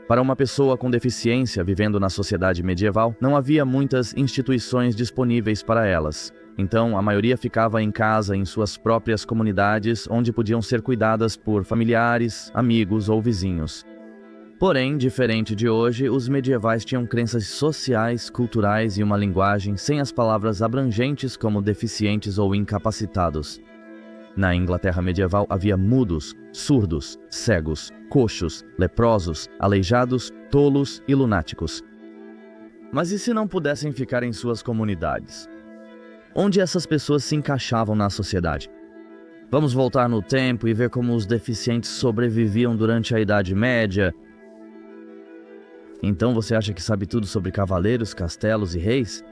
Para uma pessoa com deficiência vivendo na sociedade medieval, não havia muitas instituições disponíveis para elas. Então, a maioria ficava em casa em suas próprias comunidades, onde podiam ser cuidadas por familiares, amigos ou vizinhos. Porém, diferente de hoje, os medievais tinham crenças sociais, culturais e uma linguagem sem as palavras abrangentes como deficientes ou incapacitados. Na Inglaterra medieval havia mudos, surdos, cegos, coxos, leprosos, aleijados, tolos e lunáticos. Mas e se não pudessem ficar em suas comunidades? Onde essas pessoas se encaixavam na sociedade? Vamos voltar no tempo e ver como os deficientes sobreviviam durante a Idade Média. Então você acha que sabe tudo sobre cavaleiros, castelos e reis?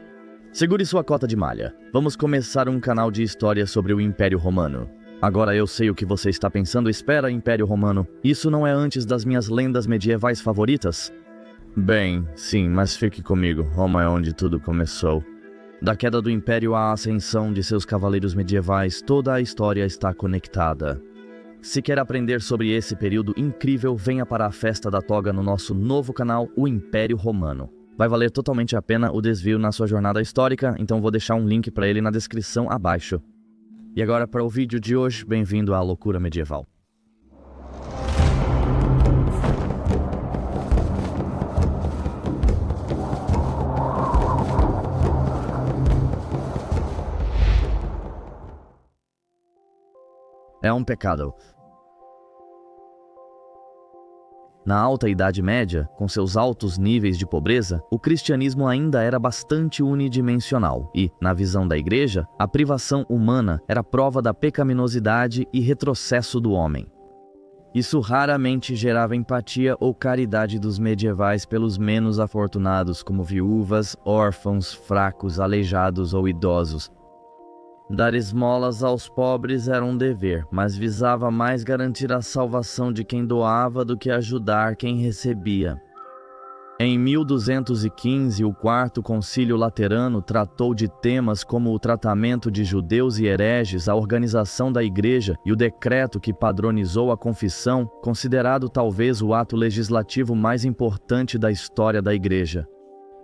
Segure sua cota de malha. Vamos começar um canal de história sobre o Império Romano. Agora eu sei o que você está pensando. Espera, Império Romano. Isso não é antes das minhas lendas medievais favoritas? Bem, sim, mas fique comigo. Roma é onde tudo começou. Da queda do Império à ascensão de seus cavaleiros medievais, toda a história está conectada. Se quer aprender sobre esse período incrível, venha para a Festa da Toga no nosso novo canal, o Império Romano. Vai valer totalmente a pena o desvio na sua jornada histórica, então vou deixar um link para ele na descrição abaixo. E agora para o vídeo de hoje, bem-vindo à loucura medieval. É um pecado. Na Alta Idade Média, com seus altos níveis de pobreza, o cristianismo ainda era bastante unidimensional e, na visão da Igreja, a privação humana era prova da pecaminosidade e retrocesso do homem. Isso raramente gerava empatia ou caridade dos medievais pelos menos afortunados, como viúvas, órfãos, fracos, aleijados ou idosos. Dar esmolas aos pobres era um dever, mas visava mais garantir a salvação de quem doava do que ajudar quem recebia. Em 1215, o Quarto Concílio Laterano tratou de temas como o tratamento de judeus e hereges, a organização da Igreja e o decreto que padronizou a confissão, considerado talvez o ato legislativo mais importante da história da Igreja.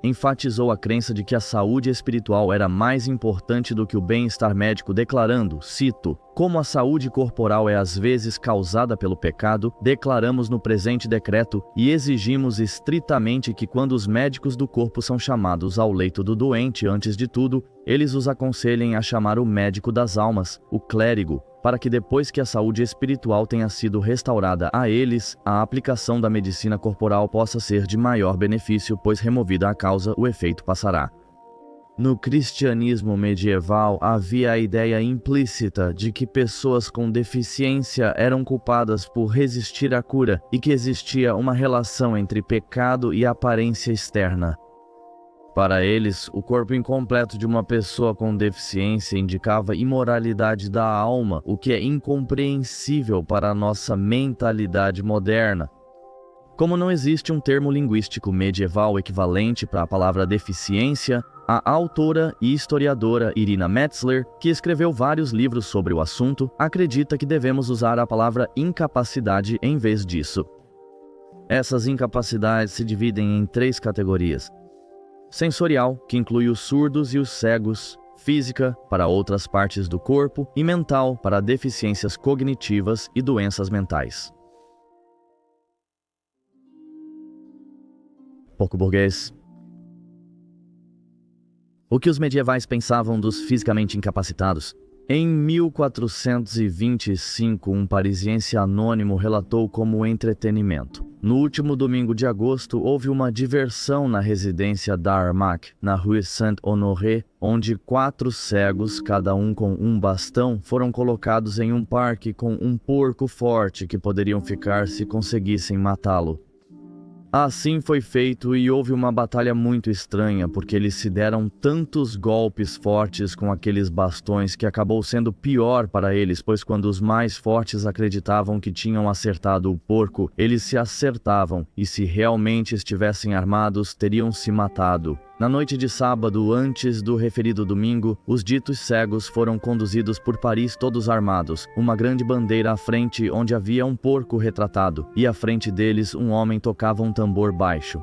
Enfatizou a crença de que a saúde espiritual era mais importante do que o bem-estar médico, declarando, cito, "Como a saúde corporal é às vezes causada pelo pecado, declaramos no presente decreto e exigimos estritamente que quando os médicos do corpo são chamados ao leito do doente, antes de tudo, eles os aconselhem a chamar o médico das almas, o clérigo, para que depois que a saúde espiritual tenha sido restaurada a eles, a aplicação da medicina corporal possa ser de maior benefício, pois removida a causa, o efeito passará." No cristianismo medieval, havia a ideia implícita de que pessoas com deficiência eram culpadas por resistir à cura e que existia uma relação entre pecado e aparência externa. Para eles, o corpo incompleto de uma pessoa com deficiência indicava imoralidade da alma, o que é incompreensível para a nossa mentalidade moderna. Como não existe um termo linguístico medieval equivalente para a palavra deficiência, a autora e historiadora Irina Metzler, que escreveu vários livros sobre o assunto, acredita que devemos usar a palavra incapacidade em vez disso. Essas incapacidades se dividem em 3 categorias. Sensorial, que inclui os surdos e os cegos, física, para outras partes do corpo, e mental, para deficiências cognitivas e doenças mentais. Pouco burguês. O que os medievais pensavam dos fisicamente incapacitados? Em 1425, um parisiense anônimo relatou como entretenimento: "No último domingo de agosto, houve uma diversão na residência d'Armac, na rue Saint-Honoré, onde 4 cegos, cada um com um bastão, foram colocados em um parque com um porco forte que poderiam ficar se conseguissem matá-lo. Assim foi feito e houve uma batalha muito estranha, porque eles se deram tantos golpes fortes com aqueles bastões que acabou sendo pior para eles, pois quando os mais fortes acreditavam que tinham acertado o porco, eles se acertavam e se realmente estivessem armados, teriam se matado. Na noite de sábado, antes do referido domingo, os ditos cegos foram conduzidos por Paris todos armados, uma grande bandeira à frente onde havia um porco retratado, e à frente deles um homem tocava um tambor baixo.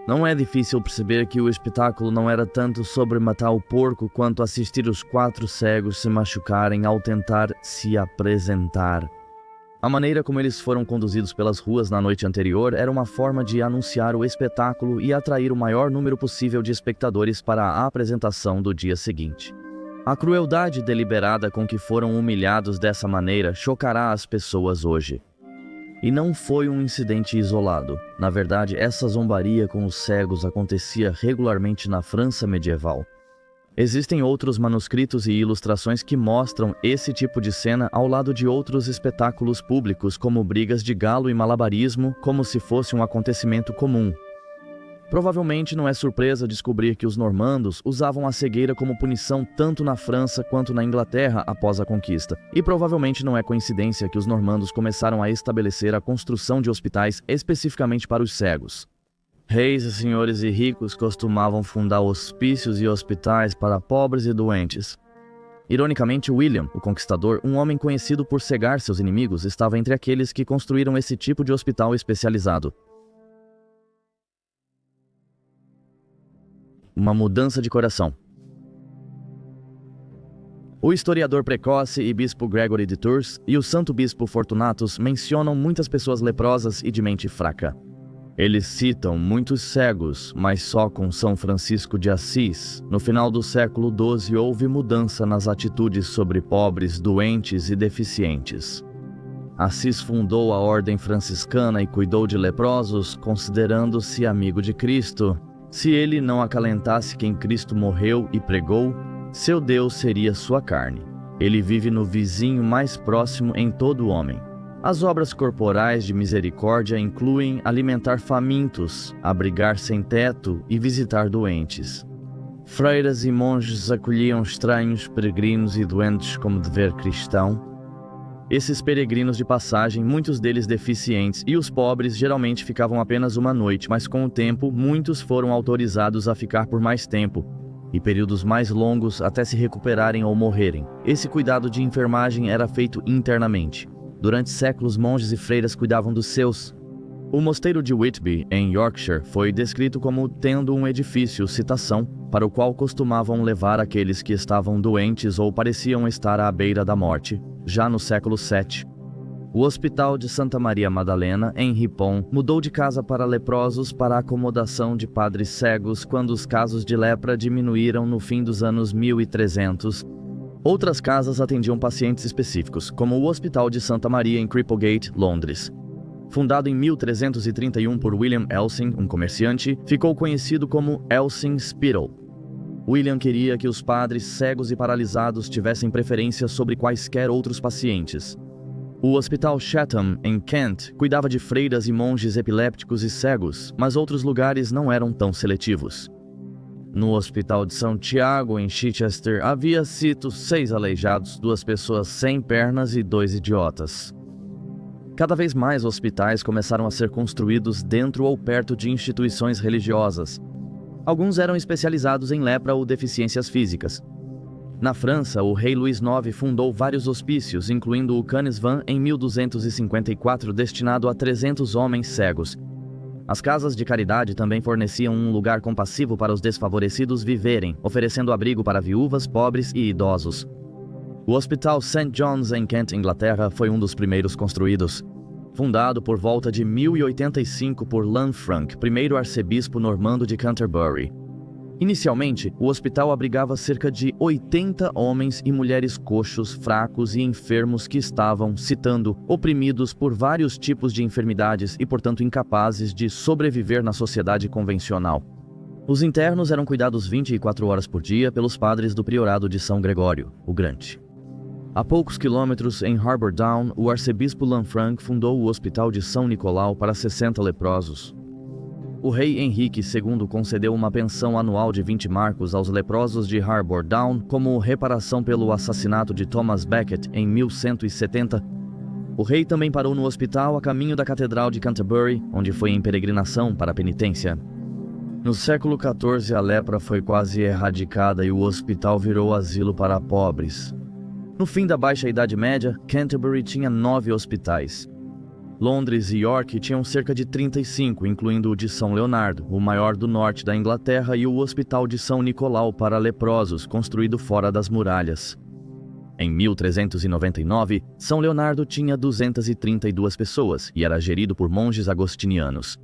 Não é difícil perceber que o espetáculo não era tanto sobre matar o porco quanto assistir os 4 cegos se machucarem ao tentar se apresentar. A maneira como eles foram conduzidos pelas ruas na noite anterior era uma forma de anunciar o espetáculo e atrair o maior número possível de espectadores para a apresentação do dia seguinte. A crueldade deliberada com que foram humilhados dessa maneira chocará as pessoas hoje. E não foi um incidente isolado. Na verdade, essa zombaria com os cegos acontecia regularmente na França medieval. Existem outros manuscritos e ilustrações que mostram esse tipo de cena ao lado de outros espetáculos públicos, como brigas de galo e malabarismo, como se fosse um acontecimento comum. Provavelmente não é surpresa descobrir que os normandos usavam a cegueira como punição tanto na França quanto na Inglaterra após a conquista. E provavelmente não é coincidência que os normandos começaram a estabelecer a construção de hospitais especificamente para os cegos. Reis, senhores e ricos costumavam fundar hospícios e hospitais para pobres e doentes. Ironicamente, William, o Conquistador, um homem conhecido por cegar seus inimigos, estava entre aqueles que construíram esse tipo de hospital especializado. Uma mudança de coração. O historiador precoce e bispo Gregory de Tours e o santo bispo Fortunatus mencionam muitas pessoas leprosas e de mente fraca. Eles citam muitos cegos, mas só com São Francisco de Assis. No final do século XII houve mudança nas atitudes sobre pobres, doentes e deficientes. Assis fundou a ordem franciscana e cuidou de leprosos, considerando-se amigo de Cristo. Se ele não acalentasse quem Cristo morreu e pregou, seu Deus seria sua carne. Ele vive no vizinho mais próximo em todo homem. As obras corporais de misericórdia incluem alimentar famintos, abrigar sem teto e visitar doentes. Freiras e monges acolhiam estranhos, peregrinos e doentes como dever cristão. Esses peregrinos de passagem, muitos deles deficientes, e os pobres geralmente ficavam apenas uma noite, mas com o tempo, muitos foram autorizados a ficar por mais tempo, e períodos mais longos até se recuperarem ou morrerem. Esse cuidado de enfermagem era feito internamente. Durante séculos, monges e freiras cuidavam dos seus. O mosteiro de Whitby, em Yorkshire, foi descrito como tendo um edifício, citação, para o qual costumavam levar aqueles que estavam doentes ou pareciam estar à beira da morte, já no século VII. O Hospital de Santa Maria Madalena, em Ripon, mudou de casa para leprosos para a acomodação de padres cegos quando os casos de lepra diminuíram no fim dos anos 1300. Outras casas atendiam pacientes específicos, como o Hospital de Santa Maria em Cripplegate, Londres. Fundado em 1331 por William Elsing, um comerciante, ficou conhecido como Elsing Hospital. William queria que os padres cegos e paralisados tivessem preferência sobre quaisquer outros pacientes. O Hospital Chatham, em Kent, cuidava de freiras e monges epilépticos e cegos, mas outros lugares não eram tão seletivos. No Hospital de São Tiago, em Chichester, havia, cito, 6 aleijados, 2 pessoas sem pernas e 2 idiotas. Cada vez mais hospitais começaram a ser construídos dentro ou perto de instituições religiosas. Alguns eram especializados em lepra ou deficiências físicas. Na França, o rei Luís IX fundou vários hospícios, incluindo o Canesvan em 1254, destinado a 300 homens cegos. As casas de caridade também forneciam um lugar compassivo para os desfavorecidos viverem, oferecendo abrigo para viúvas, pobres e idosos. O Hospital St. John's em Kent, Inglaterra, foi um dos primeiros construídos. Fundado por volta de 1085 por Lanfranc, primeiro arcebispo normando de Canterbury. Inicialmente, o hospital abrigava cerca de 80 homens e mulheres coxos, fracos e enfermos que estavam, citando, oprimidos por vários tipos de enfermidades e, portanto, incapazes de sobreviver na sociedade convencional. Os internos eram cuidados 24 horas por dia pelos padres do Priorado de São Gregório, o Grande. A poucos quilômetros, em Harbour Down, o arcebispo Lanfranc fundou o Hospital de São Nicolau para 60 leprosos. O rei Henrique II concedeu uma pensão anual de 20 marcos aos leprosos de Harbour Down como reparação pelo assassinato de Thomas Becket em 1170. O rei também parou no hospital a caminho da Catedral de Canterbury, onde foi em peregrinação para a penitência. No século XIV, a lepra foi quase erradicada e o hospital virou asilo para pobres. No fim da Baixa Idade Média, Canterbury tinha 9 hospitais. Londres e York tinham cerca de 35, incluindo o de São Leonardo, o maior do norte da Inglaterra, e o Hospital de São Nicolau para leprosos, construído fora das muralhas. Em 1399, São Leonardo tinha 232 pessoas e era gerido por monges agostinianos.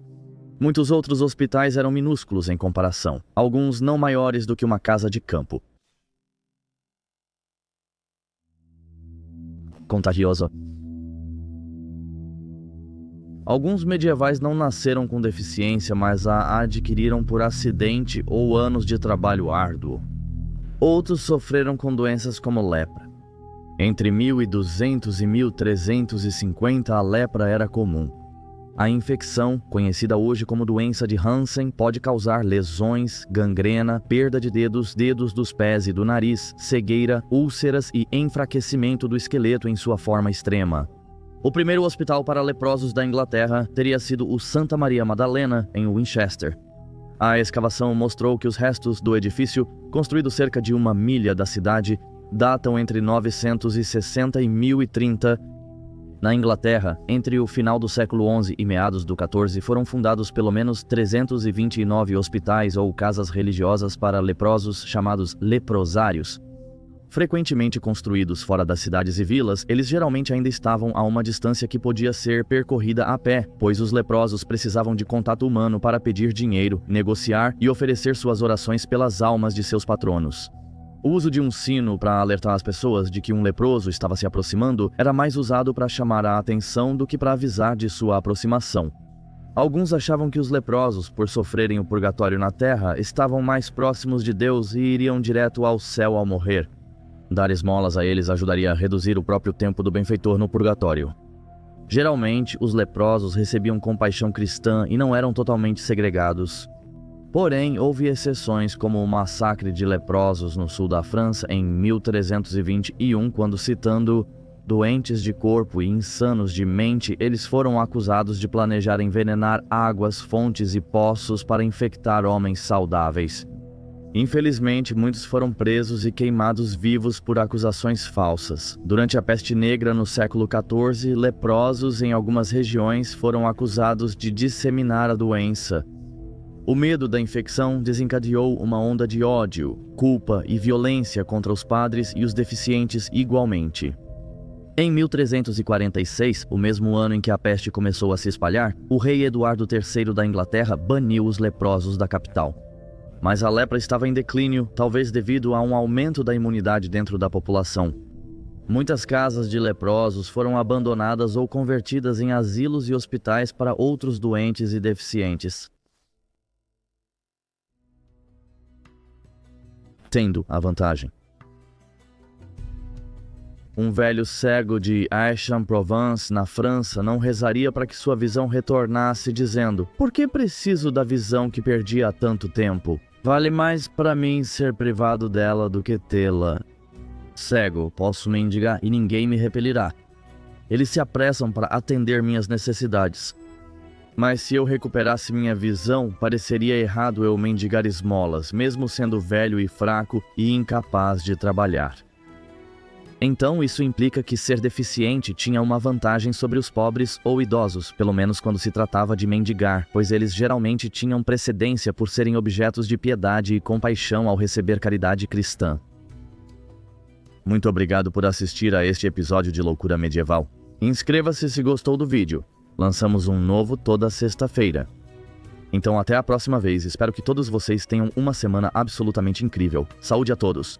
Muitos outros hospitais eram minúsculos em comparação, alguns não maiores do que uma casa de campo. Contagioso. Alguns medievais não nasceram com deficiência, mas a adquiriram por acidente ou anos de trabalho árduo. Outros sofreram com doenças como lepra. Entre 1200 e 1350, a lepra era comum. A infecção, conhecida hoje como doença de Hansen, pode causar lesões, gangrena, perda de dedos dos pés e do nariz, cegueira, úlceras e enfraquecimento do esqueleto em sua forma extrema. O primeiro hospital para leprosos da Inglaterra teria sido o Santa Maria Madalena, em Winchester. A escavação mostrou que os restos do edifício, construído cerca de 1 milha da cidade, datam entre 960 e 1030. Na Inglaterra, entre o final do século XI e meados do XIV, foram fundados pelo menos 329 hospitais ou casas religiosas para leprosos chamados leprosários. Frequentemente construídos fora das cidades e vilas, eles geralmente ainda estavam a uma distância que podia ser percorrida a pé, pois os leprosos precisavam de contato humano para pedir dinheiro, negociar e oferecer suas orações pelas almas de seus patronos. O uso de um sino para alertar as pessoas de que um leproso estava se aproximando era mais usado para chamar a atenção do que para avisar de sua aproximação. Alguns achavam que os leprosos, por sofrerem o purgatório na terra, estavam mais próximos de Deus e iriam direto ao céu ao morrer. Dar esmolas a eles ajudaria a reduzir o próprio tempo do benfeitor no purgatório. Geralmente, os leprosos recebiam compaixão cristã e não eram totalmente segregados. Porém, houve exceções, como o massacre de leprosos no sul da França em 1321, quando, citando doentes de corpo e insanos de mente, eles foram acusados de planejar envenenar águas, fontes e poços para infectar homens saudáveis. Infelizmente, muitos foram presos e queimados vivos por acusações falsas. Durante a peste negra no século XIV, leprosos em algumas regiões foram acusados de disseminar a doença. O medo da infecção desencadeou uma onda de ódio, culpa e violência contra os padres e os deficientes igualmente. Em 1346, o mesmo ano em que a peste começou a se espalhar, o rei Eduardo III da Inglaterra baniu os leprosos da capital. Mas a lepra estava em declínio, talvez devido a um aumento da imunidade dentro da população. Muitas casas de leprosos foram abandonadas ou convertidas em asilos e hospitais para outros doentes e deficientes. Tendo a vantagem. Um velho cego de Aix-en-Provence, na França, não rezaria para que sua visão retornasse, dizendo: "Por que preciso da visão que perdi há tanto tempo? Vale mais para mim ser privado dela do que tê-la. Cego, posso mendigar e ninguém me repelirá. Eles se apressam para atender minhas necessidades. Mas se eu recuperasse minha visão, pareceria errado eu mendigar esmolas, mesmo sendo velho e fraco e incapaz de trabalhar." Então isso implica que ser deficiente tinha uma vantagem sobre os pobres ou idosos, pelo menos quando se tratava de mendigar, pois eles geralmente tinham precedência por serem objetos de piedade e compaixão ao receber caridade cristã. Muito obrigado por assistir a este episódio de Loucura Medieval. Inscreva-se se gostou do vídeo. Lançamos um novo toda sexta-feira. Então até a próxima vez, espero que todos vocês tenham uma semana absolutamente incrível. Saúde a todos!